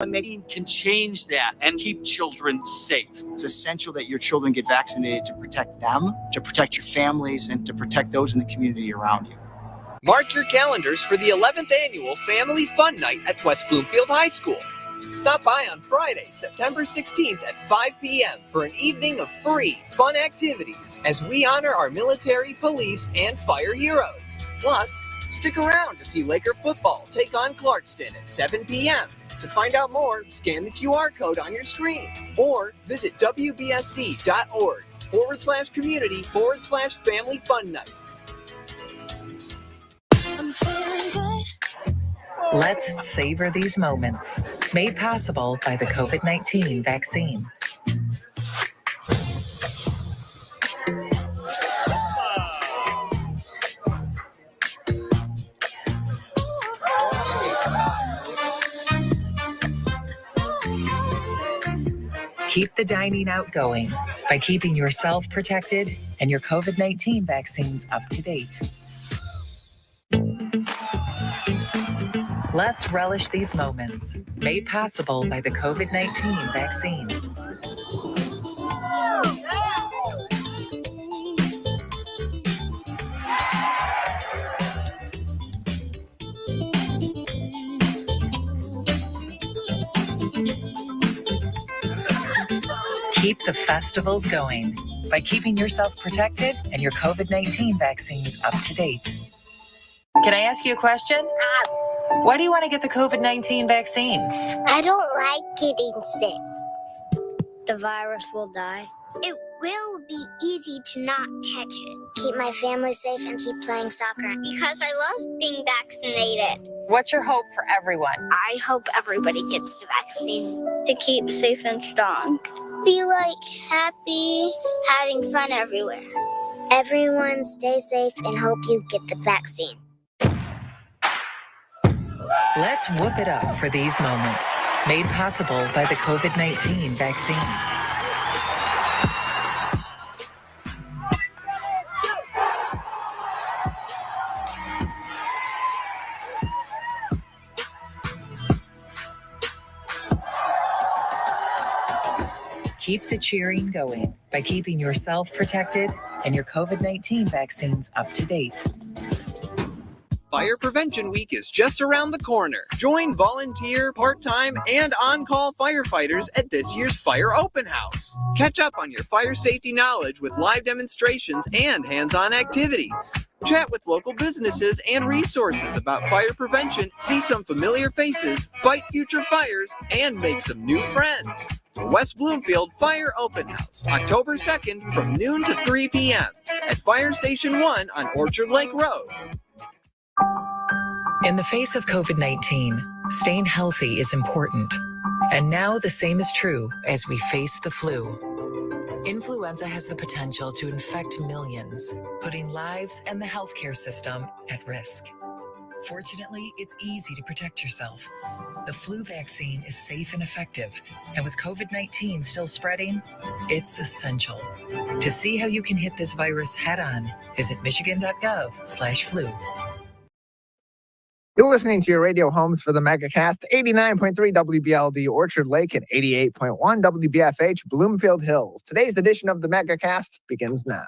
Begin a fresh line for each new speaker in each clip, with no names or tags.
Mclean can change that and keep children safe.
It's essential that your children get vaccinated to protect them, to protect your families, and to protect those in the community around you.
Mark your calendars for the 11th Annual Family Fun Night at West Bloomfield High School. Stop by on Friday, September 16th at 5 p.m. for an evening of free, fun activities as we honor our military, police, and fire heroes. Plus, stick around to see Laker football take on Clarkston at 7 p.m. To find out more, scan the QR code on your screen or visit wbsd.org/community/family fun night.
I'm feeling good.
Let's savor these moments, made possible by the COVID-19 vaccine. Keep the dining out going by keeping yourself protected and your COVID-19 vaccines up to date. Let's relish these moments, made possible by the COVID-19 vaccine. Keep the festivals going by keeping yourself protected and your COVID-19 vaccines up to date. Can I ask you a question? Why do you want to get the COVID-19 vaccine?
I don't like getting sick. The virus will die. It will be easy to not catch it. Keep my family safe and keep playing soccer. Because I love being vaccinated.
What's your hope for everyone?
I hope everybody gets the vaccine to keep safe and strong. Be happy, having fun everywhere. Everyone stay safe and hope you get the vaccine.
Let's whoop it up for these moments, made possible by the COVID-19 vaccine. Keep the cheering going by keeping yourself protected and your COVID-19 vaccines up to date.
Fire Prevention Week is just around the corner. Join volunteer, part-time, and on-call firefighters at this year's Fire Open House. Catch up on your fire safety knowledge with live demonstrations and hands-on activities. Chat with local businesses and resources about fire prevention, see some familiar faces, fight future fires, and make some new friends. The West Bloomfield Fire Open House, October 2nd from noon to 3 p.m. at Fire Station 1 on Orchard Lake Road.
In the face of COVID-19, staying healthy is important. And now the same is true as we face the flu. Influenza has the potential to infect millions, putting lives and the healthcare system at risk. Fortunately, it's easy to protect yourself. The flu vaccine is safe and effective, and with COVID-19 still spreading, it's essential. To see how you can hit this virus head-on, visit michigan.gov/flu.
You're listening to your radio homes for the Megacast, 89.3 WBLD Orchard Lake and 88.1 WBFH Bloomfield Hills. Today's edition of the Megacast begins now.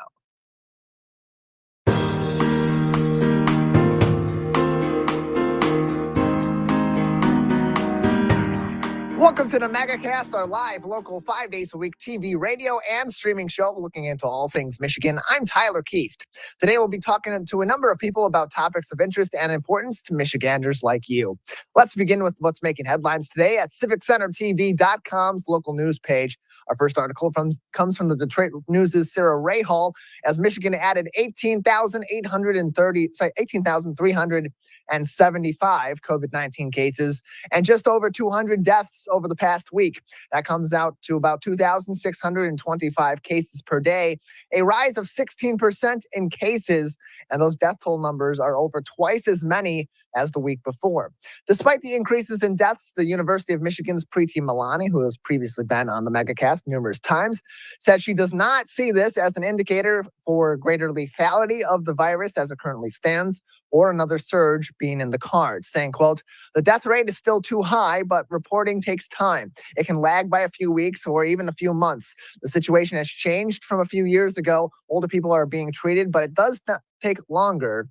Welcome to the Megacast, our live, local, 5 days a week TV, radio, and streaming show looking into all things Michigan. I'm Tyler Kieft. Today we'll be talking to a number of people about topics of interest and importance to Michiganders like you. Let's begin with what's making headlines today at CivicCenterTV.com's local news page. Our first article comes from the Detroit News' Sarah Rahal, as Michigan added 18,375 COVID-19 cases and just over 200 deaths over the past week. That comes out to about 2,625 cases per day, a rise of 16% in cases, and those death toll numbers are over twice as many as the week before. Despite the increases in deaths, the University of Michigan's Preeti Milani, who has previously been on the Megacast numerous times, said she does not see this as an indicator for greater lethality of the virus as it currently stands, or another surge being in the cards, saying, quote, "The death rate is still too high, but reporting takes time. It can lag by a few weeks or even a few months. The situation has changed from a few years ago. Older people are being treated, but it does not take longer.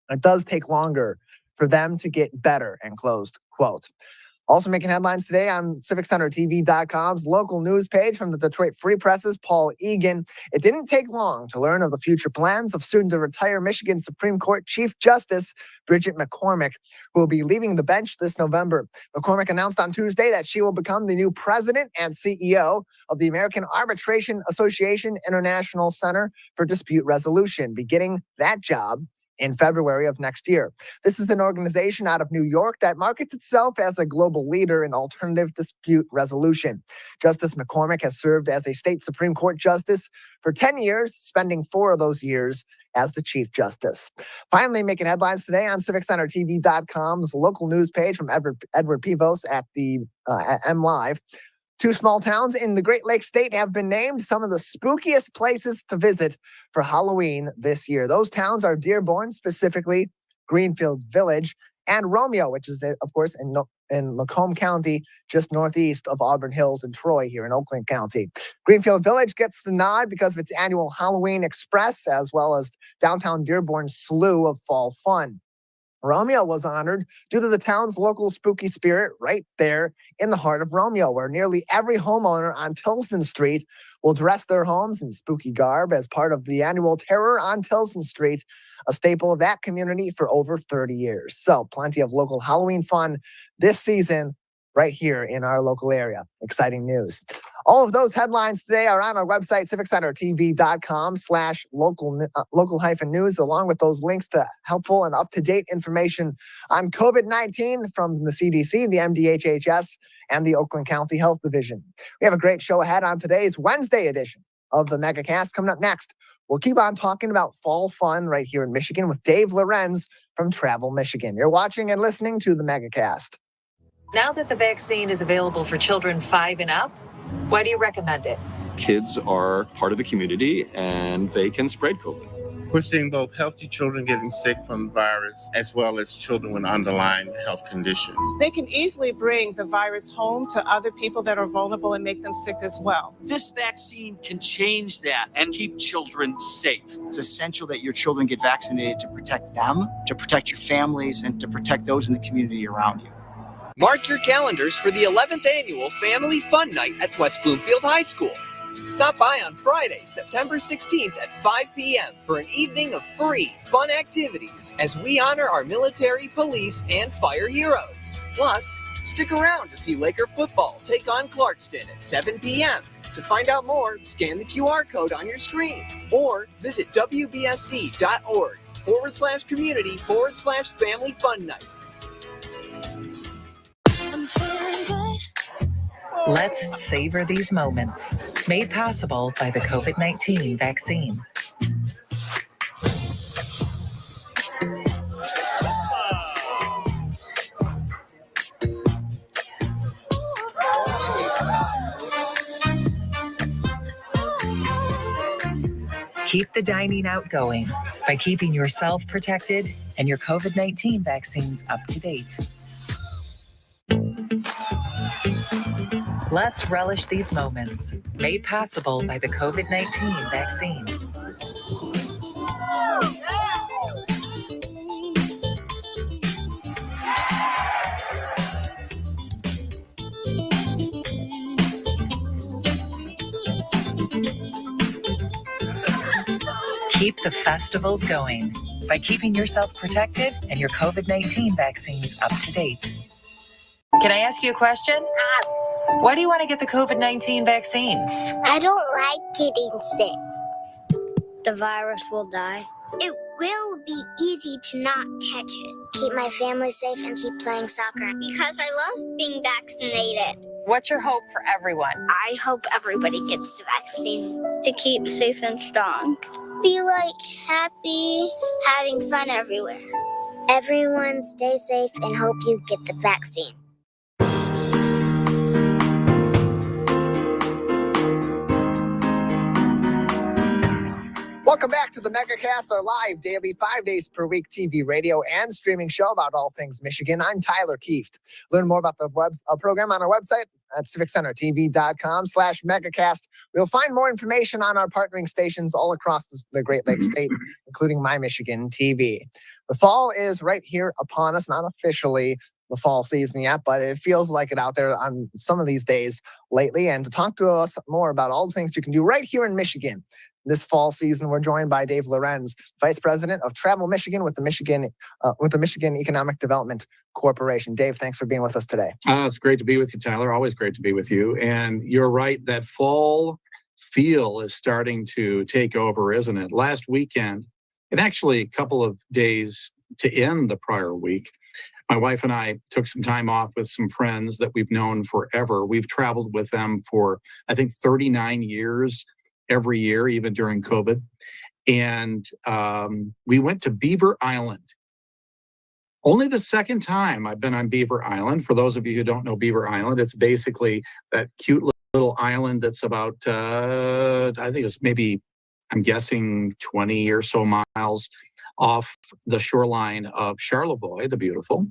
It does take longer for them to get better," end closed quote. Also making headlines today on CivicCenterTV.com's local news page from the Detroit Free Press's Paul Egan. It didn't take long to learn of the future plans of soon-to-retire Michigan Supreme Court Chief Justice Bridget Mccormick, who will be leaving the bench this November. McCormick announced on Tuesday that she will become the new president and CEO of the American Arbitration Association International Center for Dispute Resolution, beginning that job in February of next year. This is an organization out of New York that markets itself as a global leader in alternative dispute resolution. Justice McCormick has served as a state Supreme Court justice for 10 years, spending 4 of those years as the Chief Justice. Finally, making headlines today on CivicCenterTV.com's local news page from Edward Pivos at MLive. 2 small towns in the Great Lakes State have been named some of the spookiest places to visit for Halloween this year. Those towns are Dearborn, specifically Greenfield Village, and Romeo, which is, of course, in Macomb County, just northeast of Auburn Hills and Troy here in Oakland County. Greenfield Village gets the nod because of its annual Halloween Express, as well as downtown Dearborn's slew of fall fun. Romeo was honored due to the town's local spooky spirit right there in the heart of Romeo, where nearly every homeowner on Tilson Street will dress their homes in spooky garb as part of the annual Terror on Tilson Street, a staple of that community for over 30 years. So plenty of local Halloween fun this season right here in our local area. Exciting news. All of those headlines today are on our website, CivicCenterTV.com/local-news, along with those links to helpful and up-to-date information on COVID-19 from the CDC, the MDHHS, and the Oakland County Health Division. We have a great show ahead on today's Wednesday edition of the Megacast. Coming up next, we'll keep on talking about fall fun right here in Michigan with Dave Lorenz from Travel Michigan. You're watching and listening to the Megacast.
Now that the vaccine is available for children 5 and up, why do you recommend it?
Kids are part of the community and they can spread COVID.
We're seeing both healthy children getting sick from the virus as well as children with underlying health conditions.
They can easily bring the virus home to other people that are vulnerable and make them sick as well.
This vaccine can change that and keep children safe.
It's essential that your children get vaccinated to protect them, to protect your families, and to protect those in the community around you.
Mark your calendars for the 11th annual Family Fun Night at West Bloomfield High School. Stop by on Friday, September 16th at 5 p.m. for an evening of free, fun activities as we honor our military, police, and fire heroes. Plus, stick around to see Laker football take on Clarkston at 7 p.m. To find out more, scan the QR code on your screen or visit wbsd.org/community/Family Fun Night.
I'm feeling good.
Let's savor these moments. Made possible by the COVID-19 vaccine. Keep the dining out going by keeping yourself protected and your COVID-19 vaccines up to date. Let's relish these moments, made possible by the COVID-19 vaccine. Keep the festivals going by keeping yourself protected and your COVID-19 vaccines up to date. Can I ask you a question? Why do you want to get the COVID-19 vaccine?
I don't like getting sick. The virus will die. It will be easy to not catch it. Keep my family safe and keep playing soccer because I love being vaccinated.
What's your hope for everyone?
I hope everybody gets the vaccine to keep safe and strong. Be happy, having fun everywhere. Everyone stay safe and hope you get the vaccine.
Welcome back to the Megacast, our live daily 5 days per week TV, radio, and streaming show about all things Michigan. I'm Tyler Kieft. Learn more about the program on our website at civiccentertv.com/megacast. We'll find more information on our partnering stations all across the Great Lakes state, including My Michigan TV. The fall is right here upon us, not officially the fall season yet, but it feels like it out there on some of these days lately. And to talk to us more about all the things you can do right here in Michigan this fall season, we're joined by Dave Lorenz, Vice President of Travel Michigan with the Michigan Economic Development Corporation. Dave, thanks for being with us today.
It's great to be with you, Tyler. Always great to be with you. And you're right, that fall feel is starting to take over, isn't it? Last weekend, and actually a couple of days to end the prior week, my wife and I took some time off with some friends that we've known forever. We've traveled with them for, I think, 39 years. Every year, even during COVID. And we went to Beaver Island. Only the second time I've been on Beaver Island. For those of you who don't know Beaver Island, it's basically that cute little island that's about, I think it's maybe, I'm guessing 20 or so miles off the shoreline of Charlevoix, the beautiful.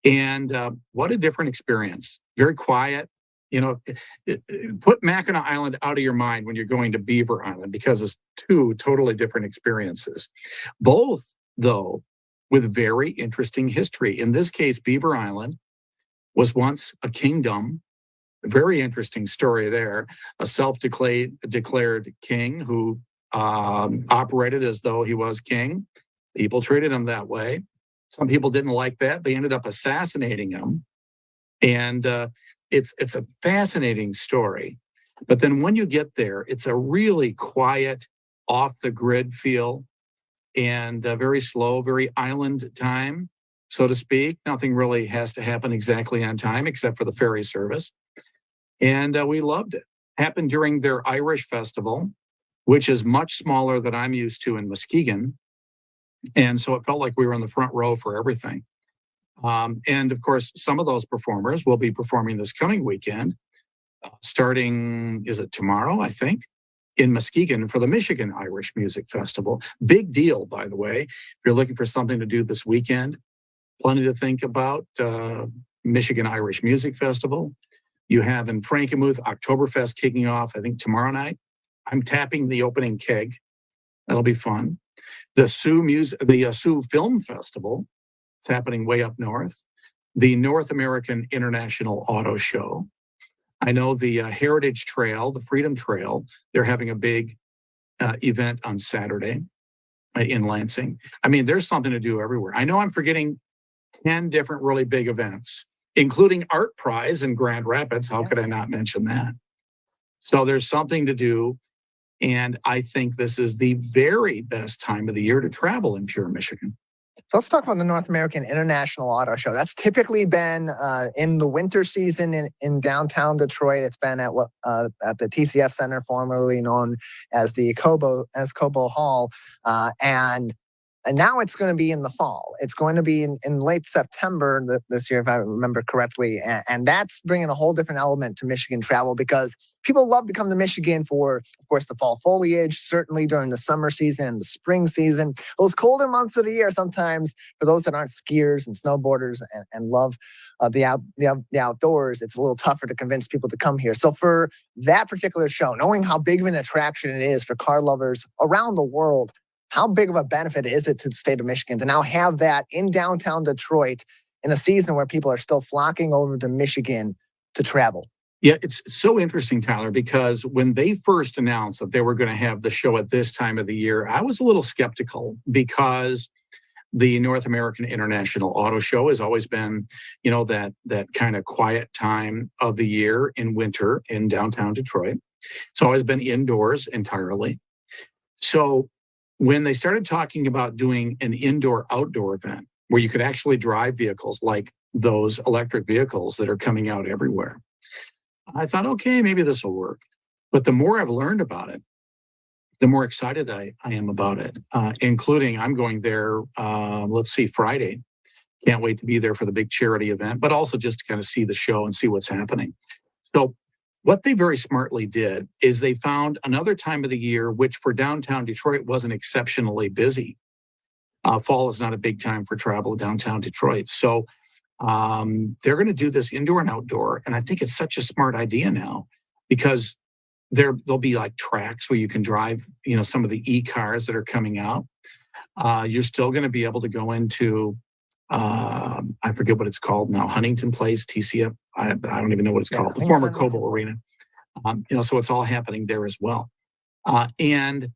And what a different experience. Very quiet. You know, put Mackinac Island out of your mind when you're going to Beaver Island, because it's two totally different experiences. Both, though, with very interesting history. In this case, Beaver Island was once a kingdom. A very interesting story there. A self-declared king who operated as though he was king. People treated him that way. Some people didn't like that. They ended up assassinating him. And it's a fascinating story. But then when you get there, it's a really quiet, off-the-grid feel, and very slow, very island time, so to speak. Nothing really has to happen exactly on time except for the ferry service. And we loved it. Happened during their Irish festival, which is much smaller than I'm used to in Muskegon. And so it felt like we were in the front row for everything. And of course, some of those performers will be performing this coming weekend, starting, is it tomorrow, I think, in Muskegon for the Michigan Irish Music Festival. Big deal, by the way. If you're looking for something to do this weekend, plenty to think about. Michigan Irish Music Festival. You have in Frankenmuth, Oktoberfest kicking off, I think, tomorrow night. I'm tapping the opening keg. That'll be fun. The Sioux Film Festival. It's happening way up north. The North American International Auto Show. I know the Heritage Trail, the Freedom Trail, they're having a big event on Saturday in Lansing. I mean, there's something to do everywhere. I know I'm forgetting 10 different really big events, including Art Prize in Grand Rapids. How could I not mention that? So there's something to do. And I think this is the very best time of the year to travel in pure Michigan.
So let's talk about the North American International Auto Show. That's typically been in the winter season in downtown Detroit. It's been at the TCF Center, formerly known as the Cobo Hall, and now it's going to be in the fall. It's going to be in late September this year, if I remember correctly, and that's bringing a whole different element to Michigan travel, because people love to come to Michigan for, of course, the fall foliage, certainly during the summer season and the spring season. Those colder months of the year, sometimes for those that aren't skiers and snowboarders and love the outdoors, it's a little tougher to convince people to come here. So for that particular show, knowing how big of an attraction it is for car lovers around the world, how big of a benefit is it to the state of Michigan to now have that in downtown Detroit in a season where people are still flocking over to Michigan to travel?
Yeah, it's so interesting, Tyler, because when they first announced that they were going to have the show at this time of the year, I was a little skeptical, because the North American International Auto Show has always been, that kind of quiet time of the year in winter in downtown Detroit. It's always been indoors entirely. So when they started talking about doing an indoor-outdoor event where you could actually drive vehicles like those electric vehicles that are coming out everywhere, I thought, okay, maybe this will work. But the more I've learned about it, the more excited I am about it, including I'm going there, Friday. Can't wait to be there for the big charity event, but also just to kind of see the show and see what's happening. So what they very smartly did is they found another time of the year, which for downtown Detroit wasn't exceptionally busy. Fall is not a big time for travel downtown Detroit. So they're going to do this indoor and outdoor. And I think it's such a smart idea now because there'll be like tracks where you can drive, some of the e-cars that are coming out. You're still going to be able to go into, I forget what it's called now, Huntington Place, TCF. I don't even know what it's called, the former Cobo Arena. So it's all happening there as well. Yes,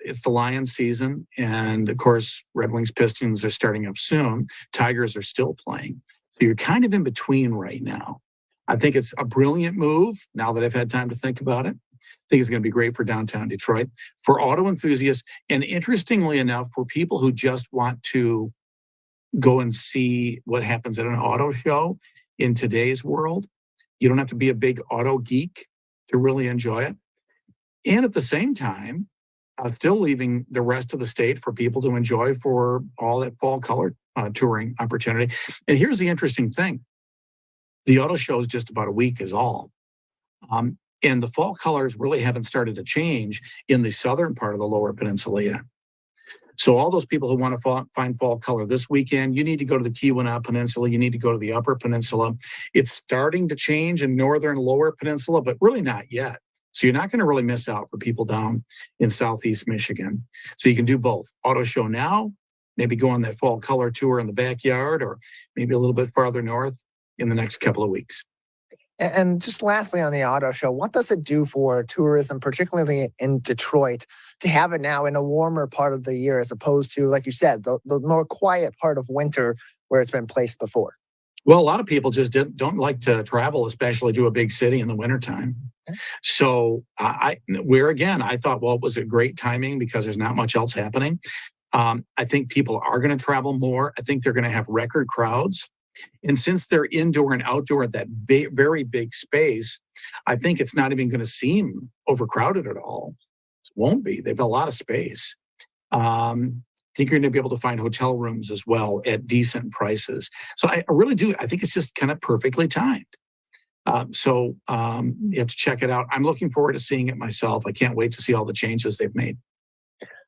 it's the Lions season. And of course, Red Wings Pistons are starting up soon. Tigers are still playing. So you're kind of in between right now. I think it's a brilliant move now that I've had time to think about it. I think it's going to be great for downtown Detroit, for auto enthusiasts. And interestingly enough, for people who just want to go and see what happens at an auto show in today's world, you don't have to be a big auto geek to really enjoy it. And at the same time, still leaving the rest of the state for people to enjoy for all that fall color touring opportunity. And here's the interesting thing. The auto show is just about a week is all. And the fall colors really haven't started to change in the southern part of the lower peninsula yet. So all those people who want to find fall color this weekend, you need to go to the Kiwana Peninsula. You need to go to the upper peninsula. It's starting to change in northern lower peninsula, but really not yet. So you're not going to really miss out for people down in southeast Michigan. So you can do both. Auto show now, maybe go on that fall color tour in the backyard, or maybe a little bit farther north in the next couple of weeks.
And just lastly on the auto show, what does it do for tourism, particularly in Detroit, to have it now in a warmer part of the year as opposed to, like you said, the more quiet part of winter where it's been placed before?
Well, a lot of people just don't like to travel, especially to a big city in the wintertime. Okay. So I thought, well, it was a great timing because there's not much else happening. I think people are going to travel more. I think they're going to have record crowds. And since they're indoor and outdoor at that very big space, I think it's not even going to seem overcrowded at all. It won't be. They've got a lot of space. I think you're going to be able to find hotel rooms as well at decent prices. So I really do. I think it's just kind of perfectly timed. So you have to check it out. I'm looking forward to seeing it myself. I can't wait to see all the changes they've made.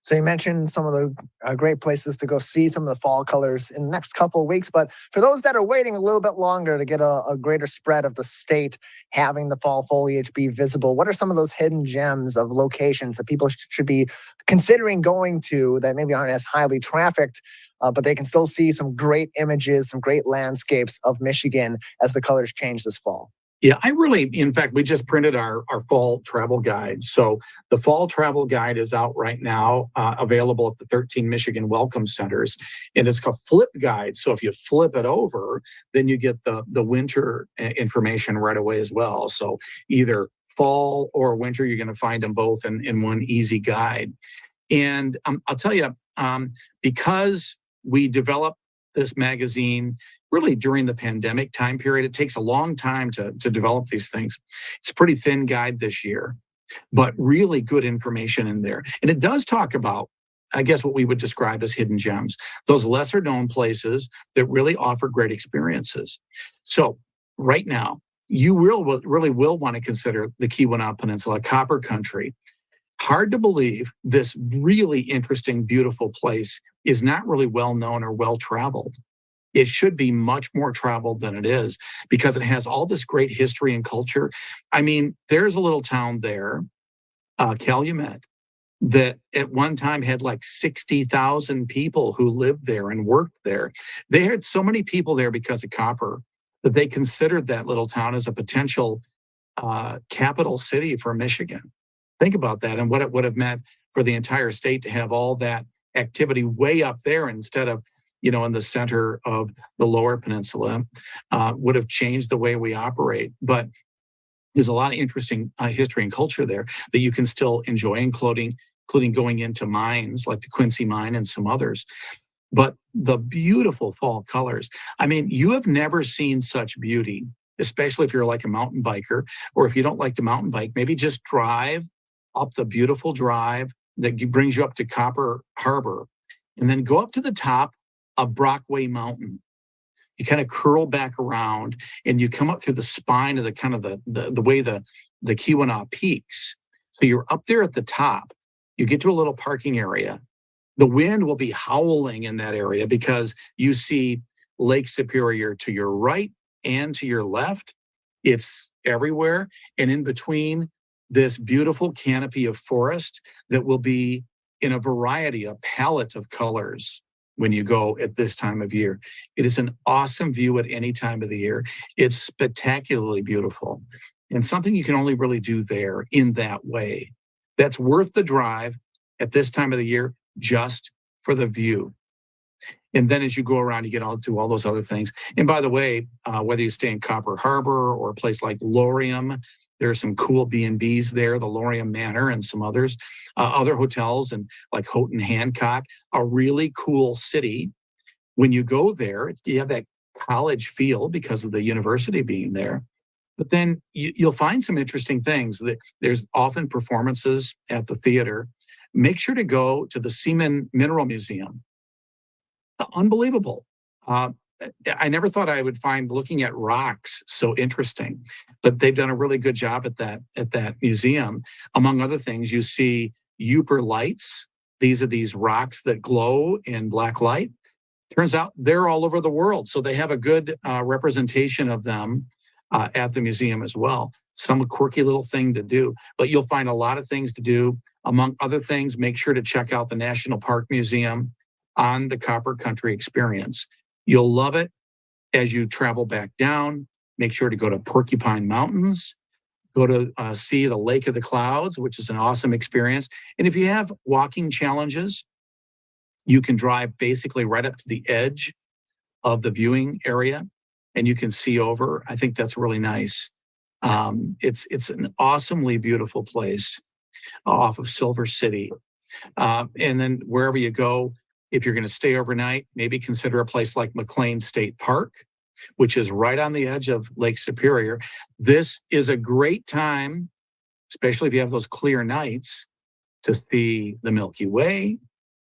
So you mentioned some of the great places to go see some of the fall colors in the next couple of weeks. But for those that are waiting a little bit longer to get a greater spread of the state having the fall foliage be visible, what are some of those hidden gems of locations that people should be considering going to that maybe aren't as highly trafficked, but they can still see some great images, some great landscapes of Michigan as the colors change this fall?
Yeah, in fact, we just printed our fall travel guide. So the fall travel guide is out right now, available at the 13 Michigan Welcome Centers, and it's called Flip Guide. So if you flip it over, then you get the winter information right away as well. So either fall or winter, you're going to find them both in one easy guide. And I'll tell you, because we developed this magazine really during the pandemic time period, it takes a long time to develop these things. It's a pretty thin guide this year, but really good information in there. And it does talk about, I guess, what we would describe as hidden gems, those lesser known places that really offer great experiences. So right now, you really will want to consider the Kiwana Peninsula, Copper Country. Hard to believe this really interesting, beautiful place is not really well known or well traveled. It should be much more traveled than it is because it has all this great history and culture. I mean, there's a little town there, Calumet, that at one time had like 60,000 people who lived there and worked there. They had so many people there because of copper that they considered that little town as a potential capital city for Michigan. Think about that and what it would have meant for the entire state to have all that activity way up there instead of in the center of the lower peninsula. Would have changed the way we operate. But there's a lot of interesting history and culture there that you can still enjoy, including going into mines like the Quincy Mine and some others. But the beautiful fall colors. I mean, you have never seen such beauty, especially if you're like a mountain biker, or if you don't like to mountain bike, maybe just drive up the beautiful drive that brings you up to Copper Harbor, and then go up to the top of Brockway Mountain. You kind of curl back around and you come up through the spine of the kind of the way the Kiwana peaks. So you're up there at the top. You get to a little parking area. The wind will be howling in that area because you see Lake Superior to your right and to your left. It's everywhere. And in between, this beautiful canopy of forest that will be in a variety, a palette of colors when you go at this time of year. It is an awesome view at any time of the year. It's spectacularly beautiful and something you can only really do there in that way. That's worth the drive at this time of the year just for the view. And then as you go around, you get all do all those other things. And by the way, whether you stay in Copper Harbor or a place like Lorium, there are some cool B&Bs there, the Lorium Manor and some others, other hotels and like Houghton Hancock, a really cool city. When you go there, you have that college feel because of the university being there. But then you'll find some interesting things. There's often performances at the theater. Make sure to go to the Seaman Mineral Museum. Unbelievable. I never thought I would find looking at rocks so interesting, but they've done a really good job at that museum. Among other things, you see Uper lights. These are these rocks that glow in black light. Turns out they're all over the world, so they have a good representation of them at the museum as well. Some quirky little thing to do, but you'll find a lot of things to do. Among other things, make sure to check out the National Park Museum on the Copper Country Experience. You'll love it as you travel back down. Make sure to go to Porcupine Mountains, go to see the Lake of the Clouds, which is an awesome experience. And if you have walking challenges, you can drive basically right up to the edge of the viewing area and you can see over. I think that's really nice. It's an awesomely beautiful place off of Silver City. And then wherever you go, if you're going to stay overnight, maybe consider a place like Mclean State Park, which is right on the edge of Lake Superior. This is a great time, especially if you have those clear nights, to see the Milky Way,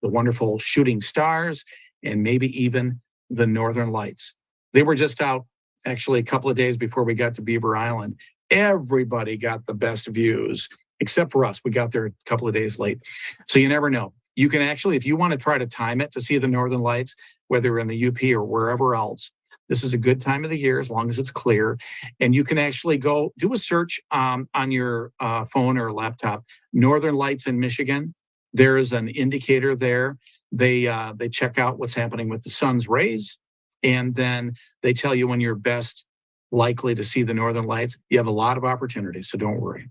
the wonderful shooting stars, and maybe even the Northern Lights. They were just out actually a couple of days before we got to Beaver Island. Everybody got the best views, except for us. We got there a couple of days late. So you never know. You can actually, if you want to try to time it to see the Northern Lights, whether in the UP or wherever else, this is a good time of the year as long as it's clear. And you can actually go do a search on your phone or laptop, Northern Lights in Michigan. There's an indicator there. They check out what's happening with the sun's rays, and then they tell you when you're best likely to see the Northern Lights. You have a lot of opportunities, so don't worry.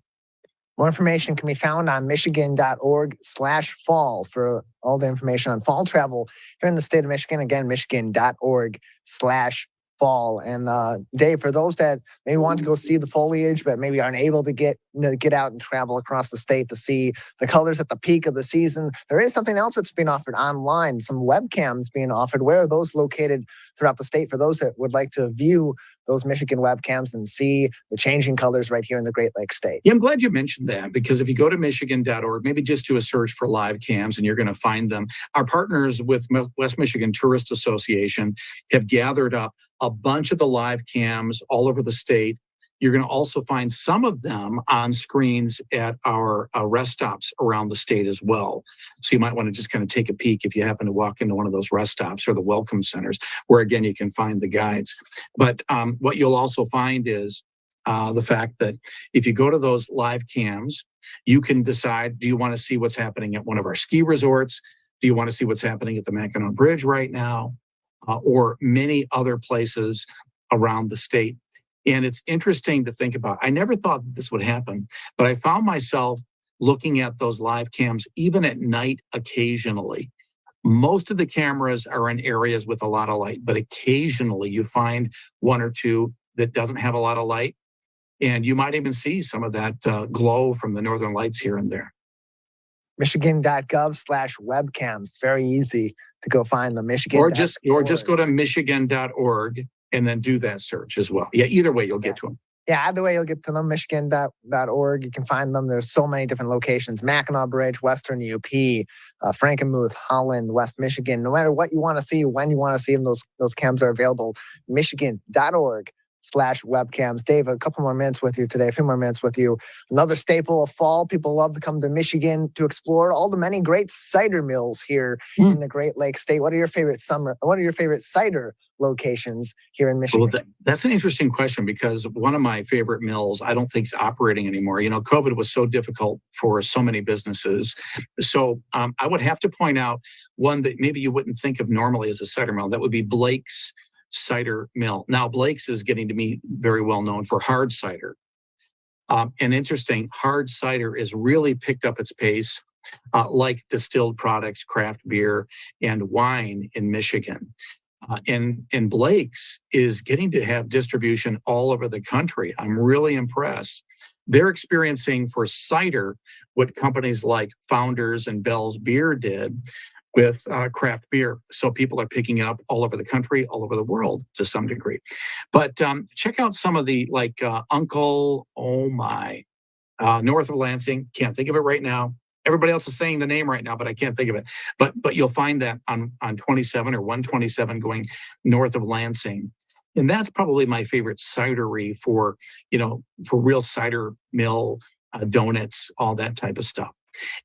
More information can be found on michigan.org/fall for all the information on fall travel here in the state of Michigan. Again, michigan.org/fall. And Dave, for those that maybe want to go see the foliage, but maybe aren't able to get out and travel across the state to see the colors at the peak of the season, there is something else that's being offered online, some webcams being offered. Where are those located throughout the state for those that would like to view those Michigan webcams and see the changing colors right here in the Great Lakes state?
Yeah, I'm glad you mentioned that, because if you go to michigan.org, maybe just do a search for live cams and you're going to find them. Our partners with West Michigan Tourist Association have gathered up a bunch of the live cams all over the state. You're going to also find some of them on screens at our rest stops around the state as well. So you might want to just kind of take a peek if you happen to walk into one of those rest stops or the welcome centers, where again, you can find the guides. But what you'll also find is the fact that if you go to those live cams, you can decide, do you want to see what's happening at one of our ski resorts? Do you want to see what's happening at the Mackinac Bridge right now? Or many other places around the state. And it's interesting to think about. I never thought that this would happen, but I found myself looking at those live cams even at night occasionally. Most of the cameras are in areas with a lot of light, but occasionally you find one or two that doesn't have a lot of light. And you might even see some of that glow from the Northern Lights here and there.
Michigan.gov/webcams. Very easy to go find the Michigan.
Or just go to michigan.org and then do that search as well. Yeah, either way, you'll get to them.
Yeah, either way, you'll get to them, Michigan.org. You can find them. There's so many different locations. Mackinac Bridge, Western UP, Frankenmuth, Holland, West Michigan. No matter what you want to see, when you want to see them, those cams are available. Michigan.org/webcams. Dave, a couple more minutes with you today, a few more minutes with you. Another staple of fall. People love to come to Michigan to explore all the many great cider mills here in the Great Lakes State. What are your favorite cider locations here in Michigan?
Well, that's an interesting question because one of my favorite mills, I don't think is operating anymore. COVID was so difficult for so many businesses. So I would have to point out one that maybe you wouldn't think of normally as a cider mill. That would be Blake's Cider Mill. Now, Blake's is getting to be very well known for hard cider. And interesting, hard cider is really picked up its pace, like distilled products, craft beer, and wine in Michigan. And Blake's is getting to have distribution all over the country. I'm really impressed. They're experiencing for cider what companies like Founders and Bell's Beer did with craft beer. So people are picking it up all over the country, all over the world to some degree. But check out some of the Uncle, north of Lansing. Can't think of it right now. Everybody else is saying the name right now, but I can't think of it. But you'll find that on 27 or 127 going north of Lansing. And that's probably my favorite cidery for real cider mill, donuts, all that type of stuff.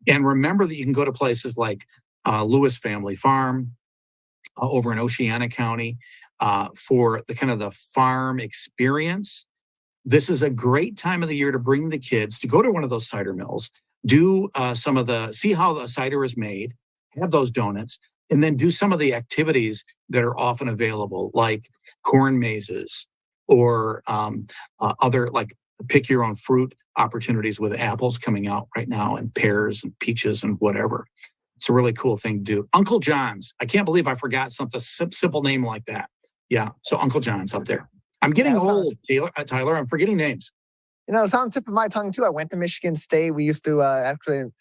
And remember that you can go to places like Lewis Family Farm over in Oceana County for the kind of the farm experience. This is a great time of the year to bring the kids to go to one of those cider mills, do see how the cider is made, have those donuts, and then do some of the activities that are often available, like corn mazes or other like pick your own fruit opportunities with apples coming out right now and pears and peaches and whatever. It's a really cool thing to do. Uncle John's. I can't believe I forgot something simple name like that. Yeah, so Uncle John's up there. I'm getting old, Tyler. I'm forgetting names.
It's on the tip of my tongue, too. I went to Michigan State. We used to MSU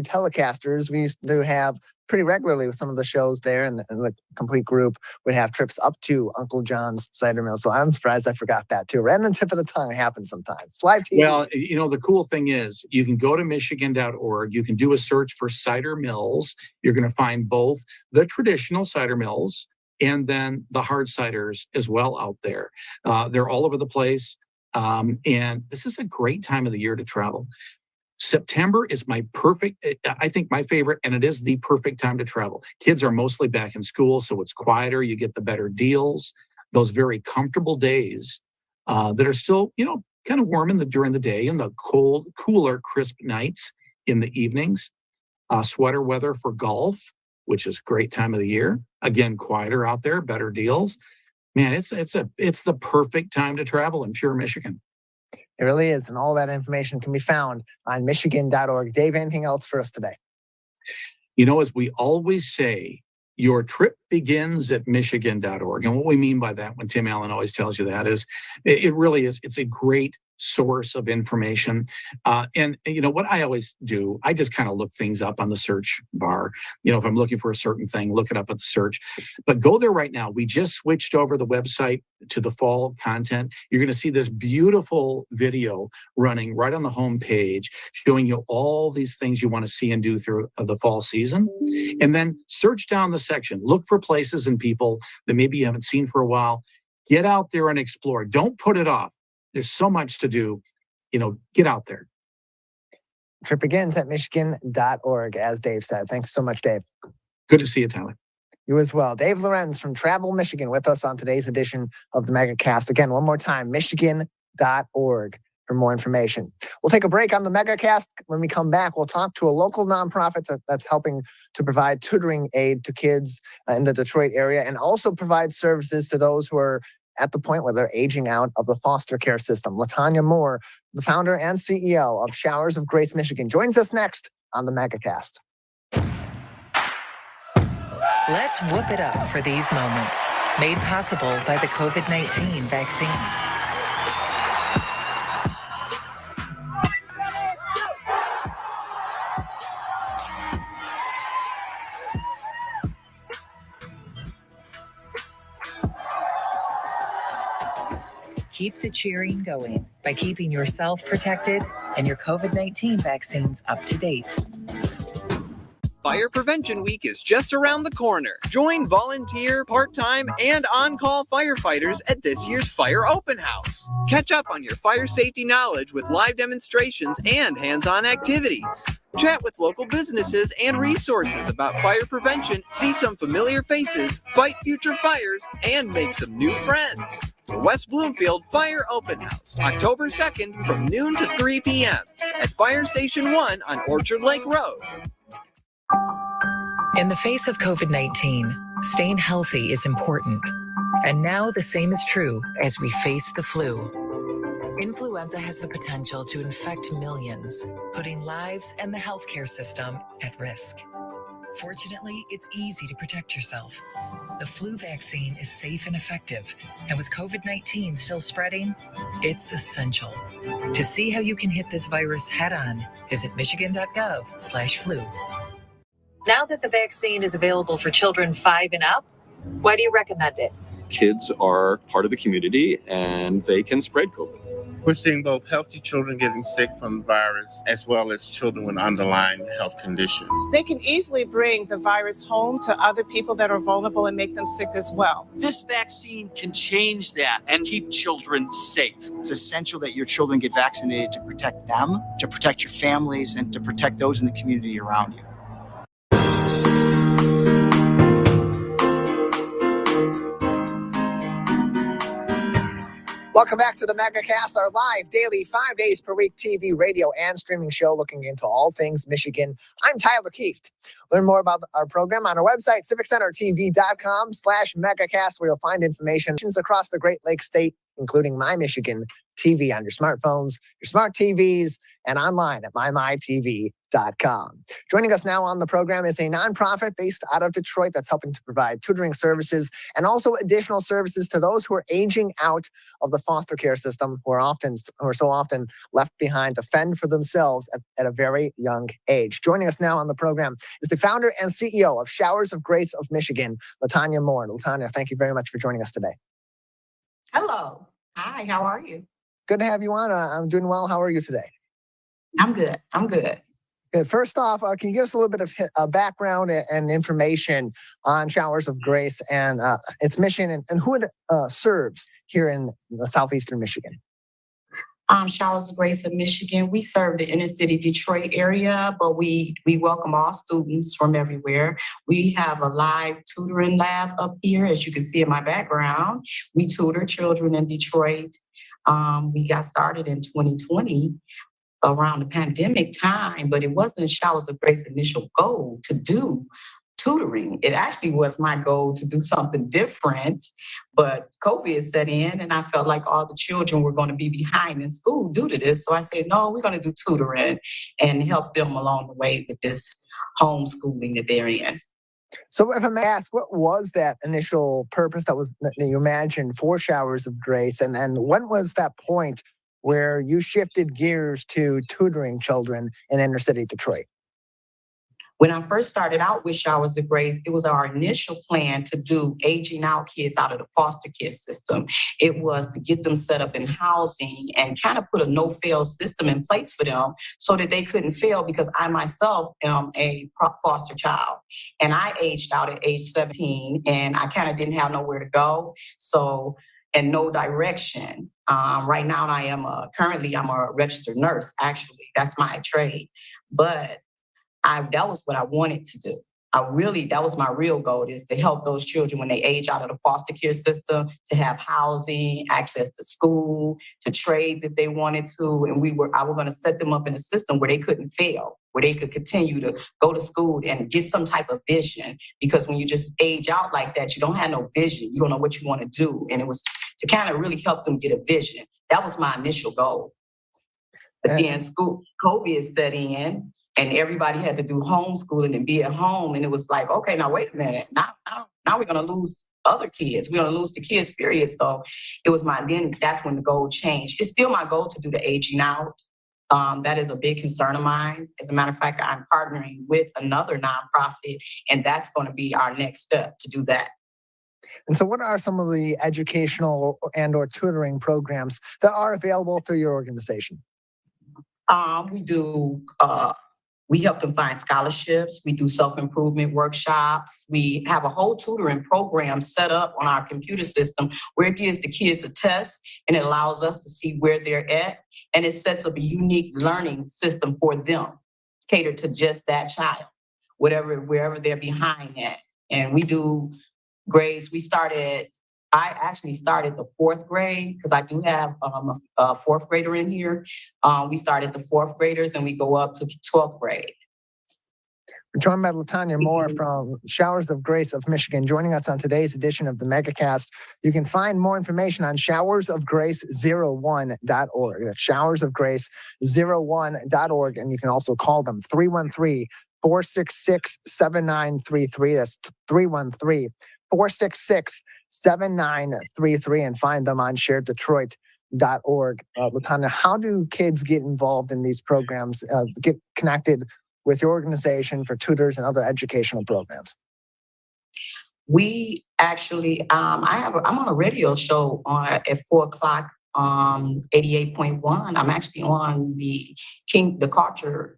telecasters. We used to have pretty regularly with some of the shows there, and the complete group would have trips up to Uncle John's Cider Mill. So I'm surprised I forgot that, too. Right on the tip of the tongue happens sometimes. It's live TV.
Well, the cool thing is you can go to Michigan.org. You can do a search for cider mills. You're going to find both the traditional cider mills and then the hard ciders as well out there. They're all over the place. And this is a great time of the year to travel. September is my favorite, and it is the perfect time to travel. Kids are mostly back in school, so it's quieter. You get the better deals, those very comfortable days that are still, kind of warm during the day, and the cooler, crisp nights in the evenings. Sweater weather for golf, which is a great time of the year. Again, quieter out there, better deals. Man, it's the perfect time to travel in pure Michigan.
It really is. And all that information can be found on Michigan.org. Dave, anything else for us today?
As we always say, your trip begins at Michigan.org. And what we mean by that, when Tim Allen always tells you that, is it really is. It's a great source of information. And what I always do, I just kind of look things up on the search bar. If I'm looking for a certain thing, look it up at the search. But go there right now. We just switched over the website to the fall content. You're going to see this beautiful video running right on the home page, showing you all these things you want to see and do through the fall season. And then search down the section. Look for places and people that maybe you haven't seen for a while. Get out there and explore. Don't put it off. There's so much to do. Get out there.
Trip begins at Michigan.org, as Dave said. Thanks so much, Dave.
Good to see you, Tyler.
You as well. Dave Lorenz from Travel Michigan with us on today's edition of the Megacast. Again, one more time, Michigan.org for more information. We'll take a break on the Megacast. When we come back, we'll talk to a local nonprofit that's helping to provide tutoring aid to kids in the Detroit area and also provide services to those who are at the point where they're aging out of the foster care system. Latanya Moore, the founder and CEO of Showers of Grace Michigan, joins us next on the Megacast.
Let's whoop it up for these moments, made possible by the COVID-19 vaccine. Keep the cheering going by keeping yourself protected and your COVID-19 vaccines up to date.
Fire Prevention Week is just around the corner. Join volunteer, part-time, and on-call firefighters at this year's Fire Open House. Catch up on your fire safety knowledge with live demonstrations and hands-on activities. Chat with local businesses and resources about fire prevention, see some familiar faces, fight future fires, and make some new friends. The West Bloomfield Fire Open House, October 2nd from noon to 3 p.m. at Fire Station 1 on Orchard Lake Road.
In the face of COVID-19, staying healthy is important. And now the same is true as we face the flu. Influenza has the potential to infect millions, putting lives and the healthcare system at risk. Fortunately, it's easy to protect yourself. The flu vaccine is safe and effective, and with COVID-19 still spreading, it's essential. To see how you can hit this virus head-on, visit michigan.gov/flu. Now that the vaccine is available for children 5 and up, why do you recommend it?
Kids are part of the community and they can spread COVID.
We're seeing both healthy children getting sick from the virus as well as children with underlying health conditions.
They can easily bring the virus home to other people that are vulnerable and make them sick as well.
This vaccine can change that and keep children safe.
It's essential that your children get vaccinated to protect them, to protect your families, and to protect those in the community around you.
Welcome back to the Megacast, our live daily 5 days per week TV, radio, and streaming show looking into all things Michigan. I'm Tyler Kieft. Learn more about our program on our website, civiccentertv.com/megacast, where you'll find information across the Great Lakes State, including My Michigan TV on your smartphones, your smart TVs, and online at mymytv.com. Joining us now on the program is a nonprofit based out of Detroit that's helping to provide tutoring services and also additional services to those who are aging out of the foster care system, who are so often left behind to fend for themselves at a very young age. Joining us now on the program is the founder and CEO of Showers of Grace of Michigan, Latanya Moore. Latanya, thank you very much for joining us today.
Hello. Hi, how are you?
Good to have you on. I'm doing well. How are you today?
I'm good. Good.
First off, can you give us a little bit of background and information on Showers of Grace and its mission and who it serves here in the southeastern Michigan?
Showers of Grace of Michigan. We serve the inner city Detroit area, but we welcome all students from everywhere. We have a live tutoring lab up here, as you can see in my background. We tutor children in Detroit. We got started in 2020 around the pandemic time, but it wasn't Showers of Grace's initial goal to do tutoring. It actually was my goal to do something different, but COVID set in and I felt like all the children were going to be behind in school due to this. So I said, no, we're going to do tutoring and help them along the way with this homeschooling that they're in.
So if I may ask, what was that initial purpose that you imagined for Showers of Grace? And when was that point where you shifted gears to tutoring children in inner city Detroit?
When I first started out with Showers of Grace, it was our initial plan to do aging out kids out of the foster care system. It was to get them set up in housing and kind of put a no-fail system in place for them so that they couldn't fail, because I myself am a foster child. And I aged out at age 17 and I kind of didn't have nowhere to go. And no direction. Right now currently I'm a registered nurse, actually. That's my trade. But that was what I wanted to do. That was my real goal, is to help those children when they age out of the foster care system, to have housing, access to school, to trades if they wanted to. And I was going to set them up in a system where they couldn't fail, where they could continue to go to school and get some type of vision. Because when you just age out like that, you don't have no vision. You don't know what you want to do. And it was to kind of really help them get a vision. That was my initial goal. But then COVID set in, and everybody had to do homeschooling and be at home. And it was like, okay, now wait a minute. Now we're going to lose other kids. We're going to lose the kids, period. So that's when the goal changed. It's still my goal to do the aging out. That is a big concern of mine. As a matter of fact, I'm partnering with another nonprofit, and that's going to be our next step to do that.
And so what are some of the educational and or tutoring programs that are available through your organization?
We help them find scholarships. We do self-improvement workshops. We have a whole tutoring program set up on our computer system where it gives the kids a test and it allows us to see where they're at. And it sets up a unique learning system for them, catered to just that child, wherever they're behind at. And we do grades. I actually started the fourth grade because I do have a fourth grader in here. We started the fourth graders and we go up to 12th grade.
We're joined by Latanya Moore from Showers of Grace of Michigan, joining us on today's edition of the Megacast. You can find more information on showersofgrace01.org. That's showersofgrace01.org. And you can also call them 313-466-7933. That's 313-466-7933 and find them on shareddetroit.org. Latanya, how do kids get involved in these programs, get connected with your organization for tutors and other educational programs?
We actually, I'm on a radio show at 4:00, 88.1. I'm actually on the Kingdom Culture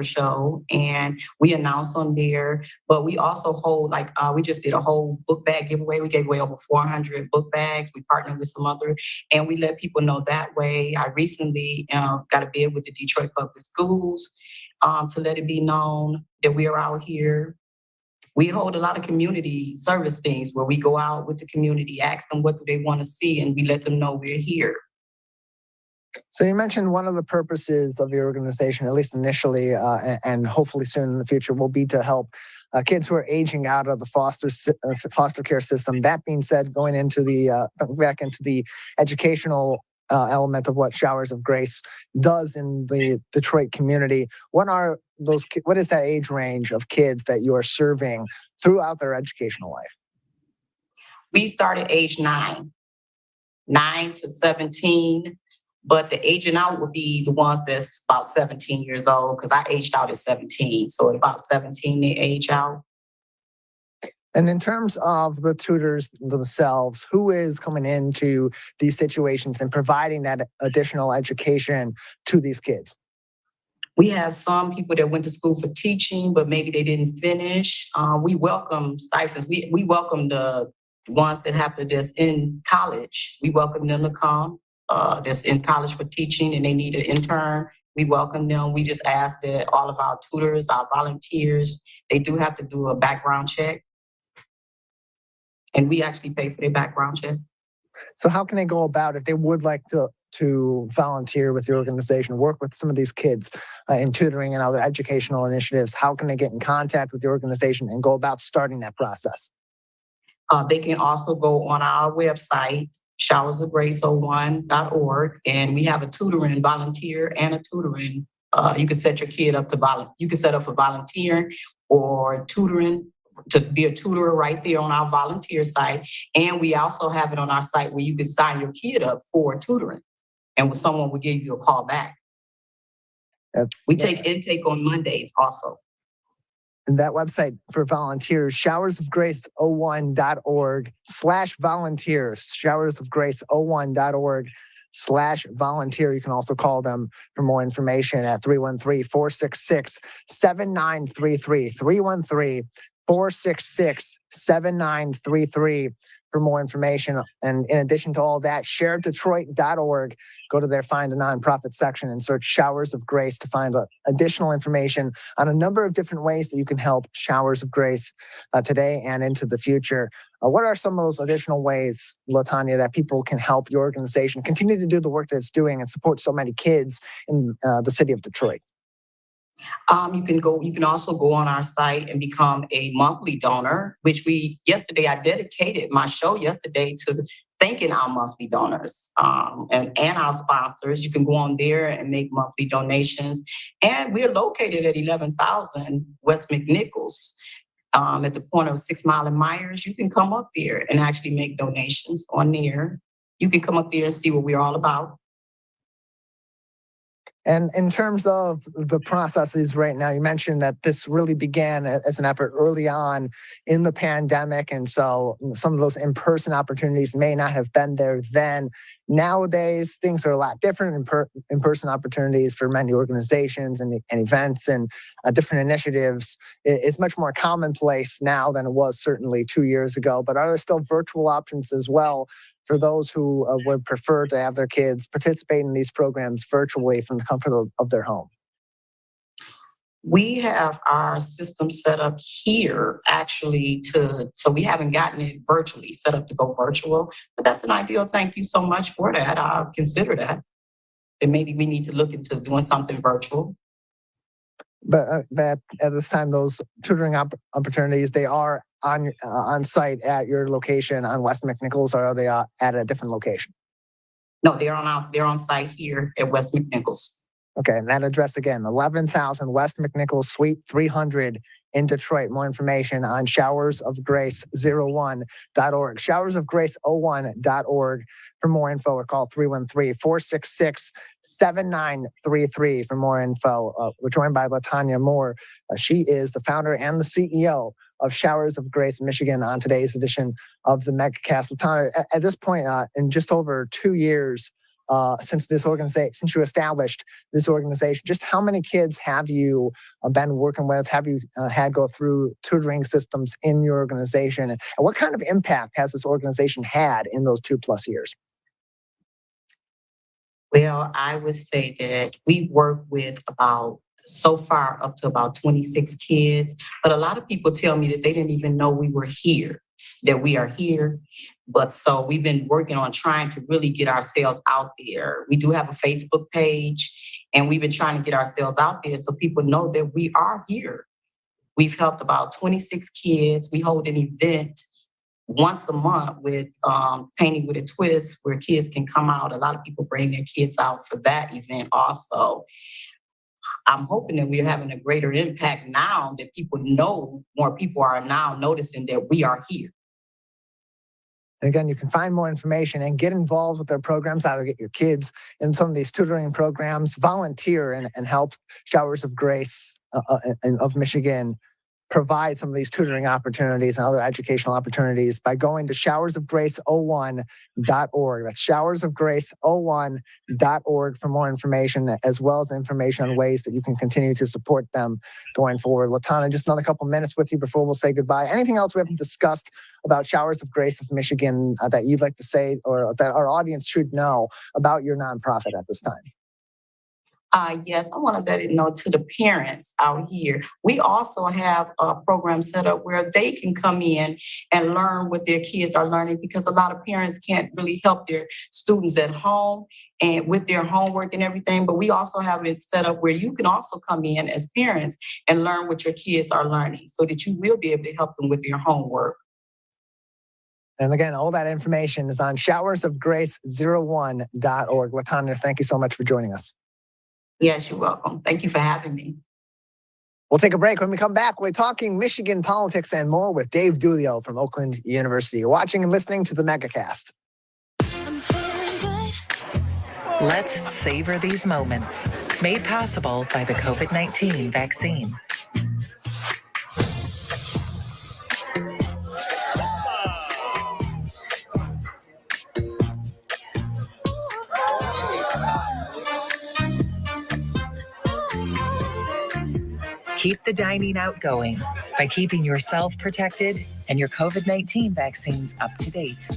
show, and we announce on there. But we also hold, we just did a whole book bag giveaway. We gave away over 400 book bags. We partnered with some other, and we let people know that way. I recently got a bid with the Detroit Public Schools to let it be known that we are out here. We hold a lot of community service things where we go out with the community, ask them what do they want to see, and we let them know we're here.
So you mentioned one of the purposes of your organization, at least initially, and hopefully soon in the future, will be to help kids who are aging out of the foster care system. That being said, going into back into the educational element of what Showers of Grace does in the Detroit community, what is that age range of kids that you are serving throughout their educational life?
We start at age 9 to 17, but the aging out would be the ones that's about 17 years old, because I aged out at 17. So at about 17, they age out.
And in terms of the tutors themselves, who is coming into these situations and providing that additional education to these kids?
We have some people that went to school for teaching, but maybe they didn't finish. We welcome stipends. We welcome the ones that that's in college. We welcome them to come. That's in college for teaching and they need an intern. We welcome them. We just ask that all of our tutors, our volunteers, they do have to do a background check. And we actually pay for their background check.
So how can they go about if they would like to volunteer with your organization, work with some of these kids in tutoring and other educational initiatives? How can they get in contact with your organization and go about starting that process?
They can also go on our website, showersofgrace01.org, and we have a tutoring volunteer and a tutoring. You can set your kid up you can set up for volunteering or tutoring, to be a tutor right there on our volunteer site. And we also have it on our site where you can sign your kid up for tutoring and someone will give you a call back. We take intake on Mondays also.
And that website for volunteers, showersofgrace01.org/volunteers, showersofgrace01.org/volunteer. You can also call them for more information at 313-466-7933, 313-466-7933 for more information. And in addition to all that, shareddetroit.org. Go to their Find a Nonprofit section and search Showers of Grace to find additional information on a number of different ways that you can help Showers of Grace today and into the future. What are some of those additional ways, Latanya, that people can help your organization continue to do the work that it's doing and support so many kids in the city of Detroit?
You can also go on our site and become a monthly donor, which yesterday I dedicated my show yesterday to thanking our monthly donors and our sponsors. You can go on there and make monthly donations. And we're located at 11,000 West McNichols at the corner of 6 Mile and Myers. You can come up there and actually make donations on there. You can come up there and see what we're all about.
And in terms of the processes right now, you mentioned that this really began as an effort early on in the pandemic. And so some of those in-person opportunities may not have been there then. Nowadays, things are a lot different. In-person opportunities for many organizations and events and different initiatives is much more commonplace now than it was certainly 2 years ago. But are there still virtual options as well for those who would prefer to have their kids participate in these programs virtually from the comfort of their home?
We have our system set up here actually so we haven't gotten it virtually set up to go virtual, but that's an ideal. Thank you so much for that. I'll consider that. And maybe we need to look into doing something virtual.
But at this time, those tutoring opportunities, they are on site at your location on West McNichols, or are they at a different location?
No, they're on site here at West McNichols.
Okay, and that address again, 11,000 West McNichols, Suite 300 in Detroit. More information on showersofgrace01.org, showersofgrace01.org for more info, or call 313-466-7933 for more info. We're joined by Latanya Moore. She is the founder and the CEO of Showers of Grace Michigan on today's edition of the Megacast. Latanya, at this point, in just over 2 years since you established this organization, just how many kids have you been working with? Have you had go through tutoring systems in your organization? And what kind of impact has this organization had in those 2+ years?
Well, I would say that we've worked with so far up to about 26 kids, but a lot of people tell me that they didn't even know we were here, that we are here. But so we've been working on trying to really get ourselves out there. We do have a Facebook page, and we've been trying to get ourselves out there so people know that we are here. We've helped about 26 kids. We hold an event once a month with Painting with a Twist, where kids can come out. A lot of people bring their kids out for that event also. I'm hoping that we're having a greater impact now, that people know, more people are now noticing that we are here.
Again, you can find more information and get involved with their programs, either get your kids in some of these tutoring programs, volunteer and help Showers of Grace of Michigan provide some of these tutoring opportunities and other educational opportunities by going to showersofgrace01.org. That's showersofgrace01.org for more information, as well as information on ways that you can continue to support them going forward. Latanya, just another couple minutes with you before we'll say goodbye. Anything else we haven't discussed about Showers of Grace of Michigan that you'd like to say, or that our audience should know about your nonprofit at this time?
Yes, I want to let it know to the parents out here. We also have a program set up where they can come in and learn what their kids are learning, because a lot of parents can't really help their students at home and with their homework and everything. But we also have it set up where you can also come in as parents and learn what your kids are learning, so that you will be able to help them with their homework.
And again, all that information is on showersofgrace01.org. Latanya, thank you so much for joining us.
Yes, you're welcome. Thank you for having me.
We'll take a break. When we come back, we're talking Michigan politics and more with Dave Dulio from Oakland University. You're watching and listening to the Megacast.
Let's savor these moments. Made possible by the COVID-19 vaccine. Keep the dining out going by keeping yourself protected and your COVID-19 vaccines up to date.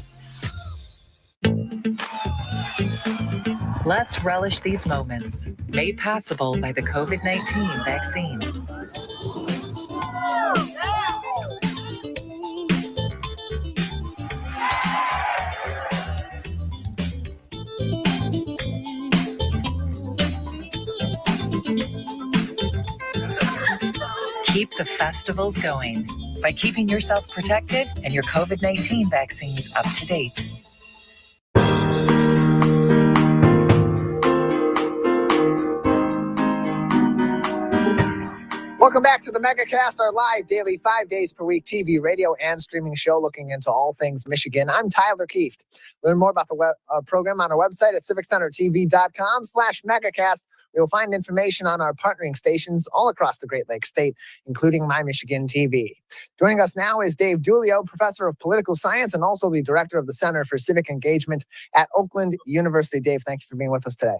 Let's relish these moments, made possible by the COVID-19 vaccine. Keep the festivals going by keeping yourself protected and your COVID-19 vaccines up to date.
Welcome back to the Megacast, our live daily 5 days per week TV, radio, and streaming show looking into all things Michigan. I'm Tyler Kieft. Learn more about the program on our website at civiccentertv.com/Megacast, You'll find information on our partnering stations all across the Great Lakes State, including My Michigan TV. Joining us now is Dave Dulio, professor of political science and also the director of the Center for Civic Engagement at Oakland University. Dave, thank you for being with us today.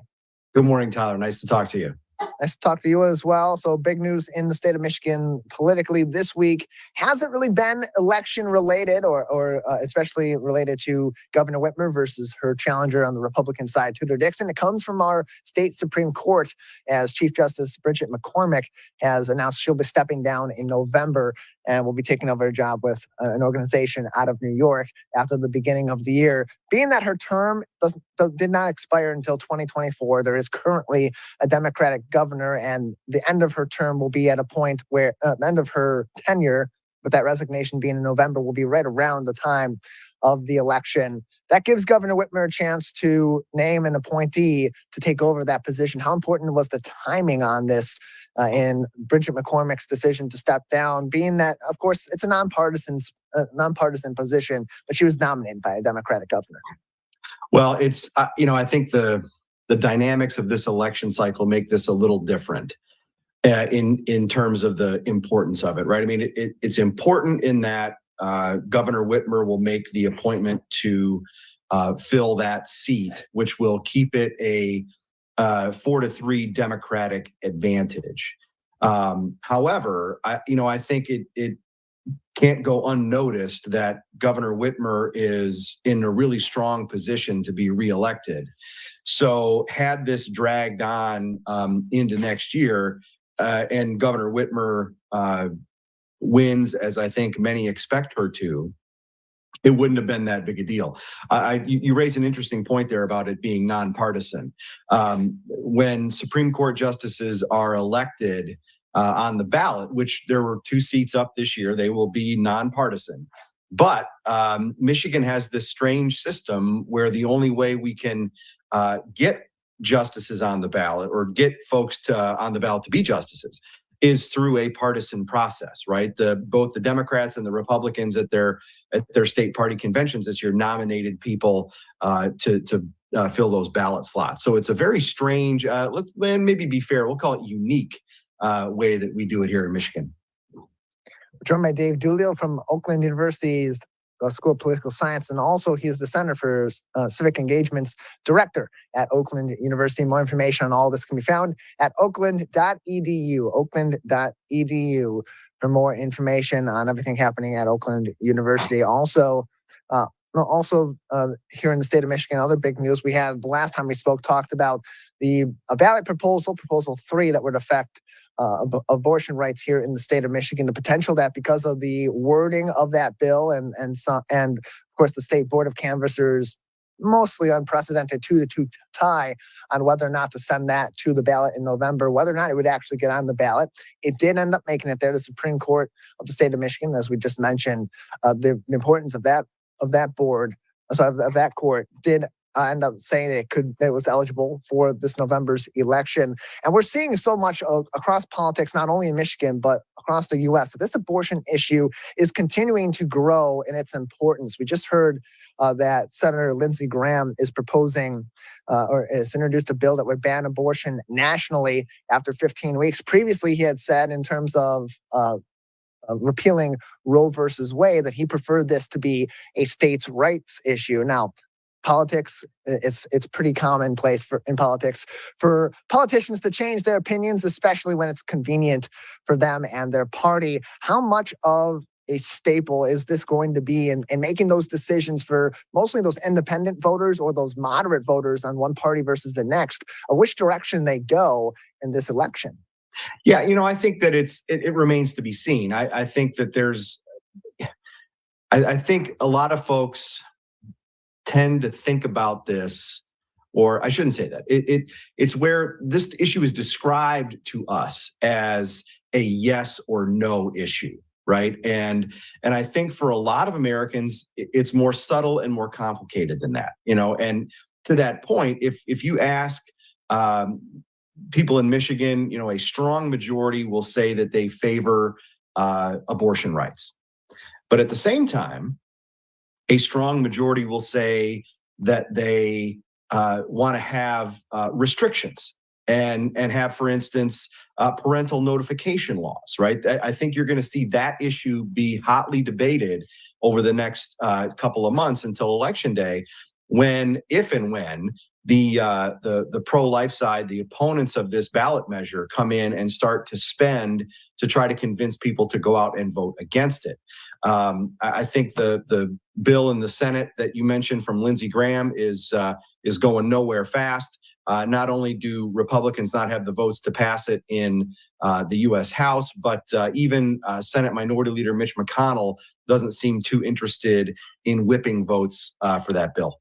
Good morning, Tyler. Nice to talk to you.
Nice to talk to you as well. So big news in the state of Michigan politically this week. Hasn't really been election related or especially related to Governor Whitmer versus her challenger on the Republican side, Tudor Dixon. It comes from our state Supreme Court as Chief Justice Bridget McCormick has announced she'll be stepping down in November and will be taking over a job with an organization out of New York after the beginning of the year. Being that her term did not expire until 2024, there is currently a Democratic governor, and the end of her term will be at a point where the end of her tenure, with that resignation being in November, will be right around the time of the election. That gives Governor Whitmer a chance to name an appointee to take over that position. How important was the timing on this in Bridget McCormick's decision to step down, being that, of course, it's a nonpartisan position, but she was nominated by a Democratic governor?
Well, it's, I think the dynamics of this election cycle make this a little different in terms of the importance of it, right? I mean, it's important in that Governor Whitmer will make the appointment to fill that seat, which will keep it a 4-3 Democratic advantage. However, I think it can't go unnoticed that Governor Whitmer is in a really strong position to be reelected. So had this dragged on into next year and Governor Whitmer wins, as I think many expect her to, it wouldn't have been that big a deal. You raise an interesting point there about it being nonpartisan. When Supreme Court justices are elected on the ballot, which there were 2 seats up this year, they will be nonpartisan. But Michigan has this strange system where the only way we can get justices on the ballot or get folks on the ballot to be justices is through a partisan process, right? Both the Democrats and the Republicans at their state party conventions this year nominated people to fill those ballot slots. So it's a very strange, let's maybe be fair, we'll call it unique way that we do it here in Michigan.
We're joined by Dave Dulio from Oakland University's School of Political Science, and also he is the Center for Civic Engagement's director at Oakland University. More information on all this can be found at oakland.edu, oakland.edu for more information on everything happening at Oakland University. Also here in the state of Michigan, other big news we had the last time we spoke talked about a ballot proposal 3 that would affect abortion rights here in the state of Michigan. The potential that because of the wording of that bill and of course the state board of canvassers mostly unprecedented 2-2 tie on whether or not to send that to the ballot in November, whether or not it would actually get on the ballot. It did end up making it there. The Supreme Court of the state of Michigan, as we just mentioned, the importance of that board, of that court, did end up saying it was eligible for this November's election. And we're seeing so much across politics, not only in Michigan, but across the U.S., that this abortion issue is continuing to grow in its importance. We just heard that Senator Lindsey Graham is proposing or has introduced a bill that would ban abortion nationally after 15 weeks. Previously, he had said in terms of repealing Roe versus Wade that he preferred this to be a states' rights issue. Now, politics, it's pretty commonplace in politics for politicians to change their opinions, especially when it's convenient for them and their party. How much of a staple is this going to be in making those decisions for mostly those independent voters or those moderate voters on one party versus the next, of which direction they go in this election?
Yeah, I think that it remains to be seen. I think that I think a lot of folks tend to think about this, or I shouldn't say that. It's where this issue is described to us as a yes or no issue, right? And I think for a lot of Americans, it's more subtle and more complicated than that, And to that point, if you ask people in Michigan, a strong majority will say that they favor abortion rights. But at the same time, a strong majority will say that they want to have restrictions and have, for instance, parental notification laws, right? I think you're going to see that issue be hotly debated over the next couple of months until Election Day, if and when the pro-life side, the opponents of this ballot measure, come in and start to spend to try to convince people to go out and vote against it. I think the bill in the Senate that you mentioned from Lindsey Graham is going nowhere fast. Not only do Republicans not have the votes to pass it in the U.S. House, but even Senate Minority Leader Mitch McConnell doesn't seem too interested in whipping votes for that bill.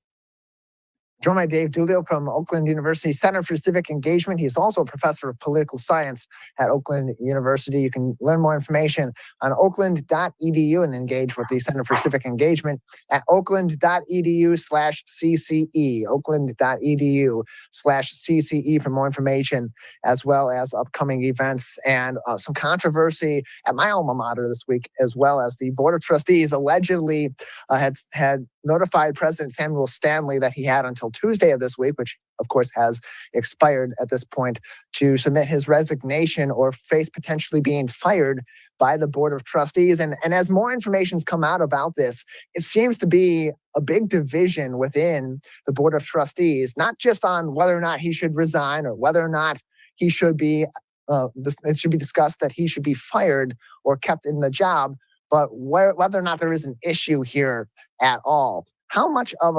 Joined by Dave Dulio from Oakland University Center for Civic Engagement. He is also a professor of political science at Oakland University. You can learn more information on oakland.edu and engage with the Center for Civic Engagement at oakland.edu/CCE, oakland.edu/CCE for more information, as well as upcoming events and some controversy at my alma mater this week, as well as the Board of Trustees allegedly had notified President Samuel Stanley that he had until Tuesday of this week, which of course has expired at this point, to submit his resignation or face potentially being fired by the Board of Trustees. And as more information's come out about this, it seems to be a big division within the Board of Trustees, not just on whether or not he should resign or whether or not he should be, it should be discussed that he should be fired or kept in the job, but whether or not there is an issue here at all. How much of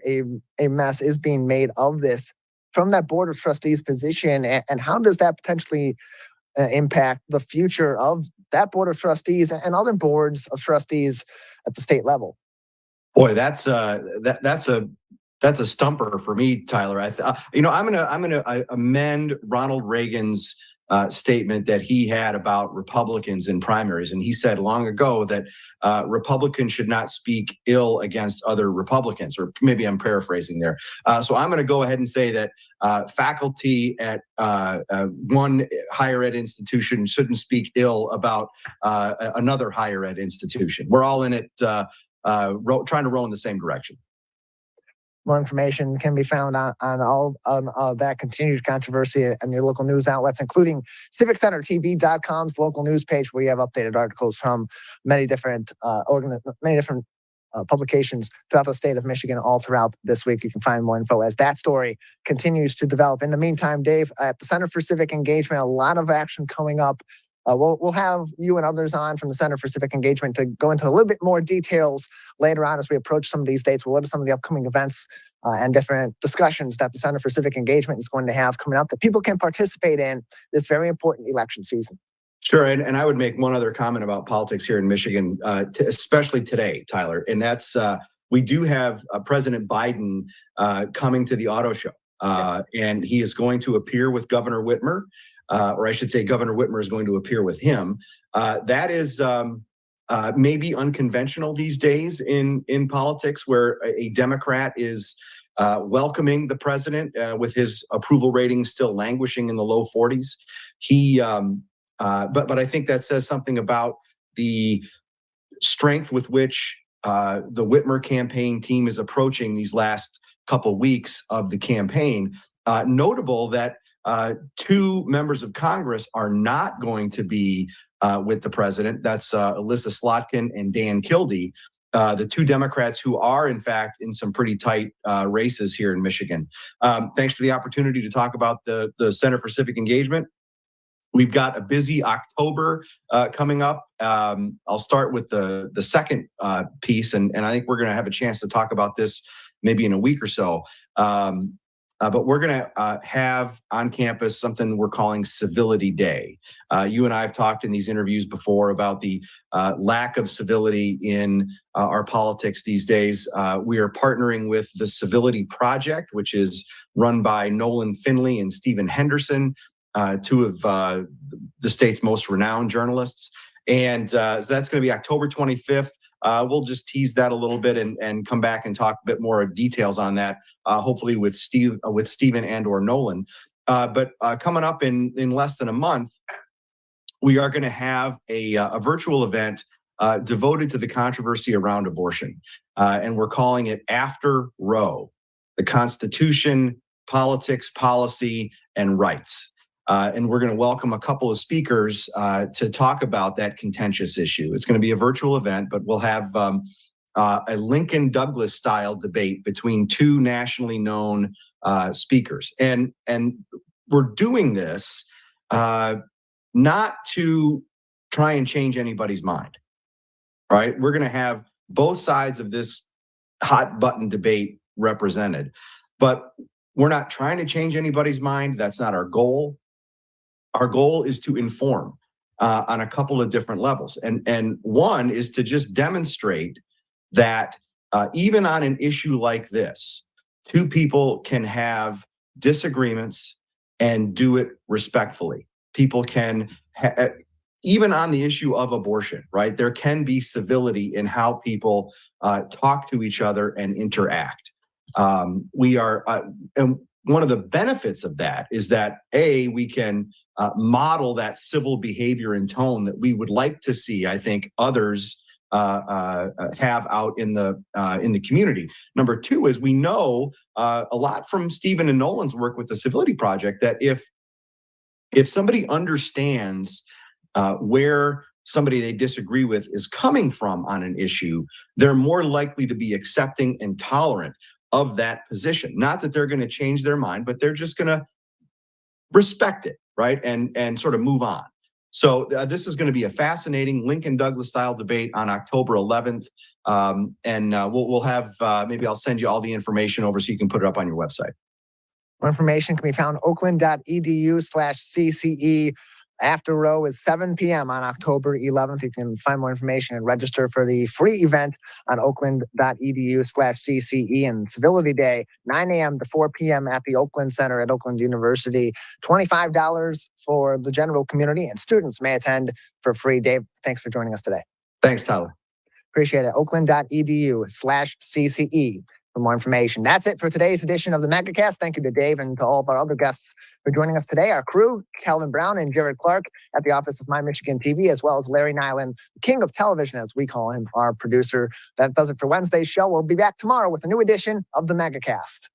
a mess is being made of this from that Board of Trustees position, and how does that potentially impact the future of that Board of Trustees and other boards of trustees at the state level?
Boy, that's a stumper for me, Tyler. I'm gonna amend Ronald Reagan's statement that he had about Republicans in primaries. And he said long ago that Republicans should not speak ill against other Republicans, or maybe I'm paraphrasing there. So I'm going to go ahead and say that faculty at one higher ed institution shouldn't speak ill about another higher ed institution. We're all in it trying to row in the same direction.
More information can be found on that continued controversy and your local news outlets, including CivicCenterTV.com's local news page, where you have updated articles from many different publications throughout the state of Michigan all throughout this week. You can find more info as that story continues to develop. In the meantime, Dave, at the Center for Civic Engagement, a lot of action coming up. We'll have you and others on from the Center for Civic Engagement to go into a little bit more details later on as we approach some of these dates. What are some of the upcoming events and different discussions that the Center for Civic Engagement is going to have coming up that people can participate in this very important election season?
Sure, and I would make one other comment about politics here in Michigan, especially today, Tyler, and that's we do have President Biden coming to the auto show, and he is going to appear with Governor Whitmer. Or I should say Governor Whitmer is going to appear with him. That is maybe unconventional these days in politics, where a Democrat is welcoming the president with his approval rating still languishing in the low 40s. But I think that says something about the strength with which the Whitmer campaign team is approaching these last couple weeks of the campaign. Notable that two members of Congress are not going to be with the president. That's Alyssa Slotkin and Dan Kildee, the two Democrats who are, in fact, in some pretty tight races here in Michigan. Thanks for the opportunity to talk about the Center for Civic Engagement. We've got a busy October coming up. I'll start with the second piece, and I think we're going to have a chance to talk about this maybe in a week or so. But we're going to have on campus something we're calling Civility Day. You and I have talked in these interviews before about the lack of civility in our politics these days. We are partnering with the Civility Project, which is run by Nolan Finley and Stephen Henderson, two of the state's most renowned journalists. And so that's going to be October 25th. We'll just tease that a little bit and come back and talk a bit more details on that, hopefully with Stephen and or Nolan. But coming up in less than a month, we are going to have a virtual event devoted to the controversy around abortion. And we're calling it After Roe, the Constitution politics, policy, and rights. And we're going to welcome a couple of speakers to talk about that contentious issue. It's going to be a virtual event, but we'll have a Lincoln Douglas style debate between two nationally known speakers. And we're doing this not to try and change anybody's mind, right? We're going to have both sides of this hot button debate represented, but we're not trying to change anybody's mind. That's not our goal. Our goal is to inform on a couple of different levels. And one is to just demonstrate that even on an issue like this, two people can have disagreements and do it respectfully. People can, even on the issue of abortion, right? There can be civility in how people talk to each other and interact. And one of the benefits of that is that we can model that civil behavior and tone that we would like to see, I think, others have out in the community. Number two is we know a lot from Stephen and Nolan's work with the Civility Project that if somebody understands where somebody they disagree with is coming from on an issue, they're more likely to be accepting and tolerant of that position. Not that they're going to change their mind, but they're just going to respect it, right? And sort of move on. So this is going to be a fascinating Lincoln Douglas style debate on October 11th. We'll have, maybe I'll send you all the information over so you can put it up on your website.
More information can be found oakland.edu/CCE. After row is 7 p.m. on October 11th. You can find more information and register for the free event on oakland.edu/CCE, and Civility Day, 9 a.m. to 4 p.m. at the Oakland Center at Oakland University. $25 for the general community, and students may attend for free. Dave, thanks for joining us today.
Thanks, Tyler.
Appreciate it. Oakland.edu/CCE. For more information. That's it for today's edition of the Megacast. Thank you to Dave and to all of our other guests for joining us today. Our crew, Calvin Brown and Jared Clark at the office of My Michigan TV, as well as Larry Nyland, the king of television, as we call him, our producer. That does it for Wednesday's show. We'll be back tomorrow with a new edition of the Megacast.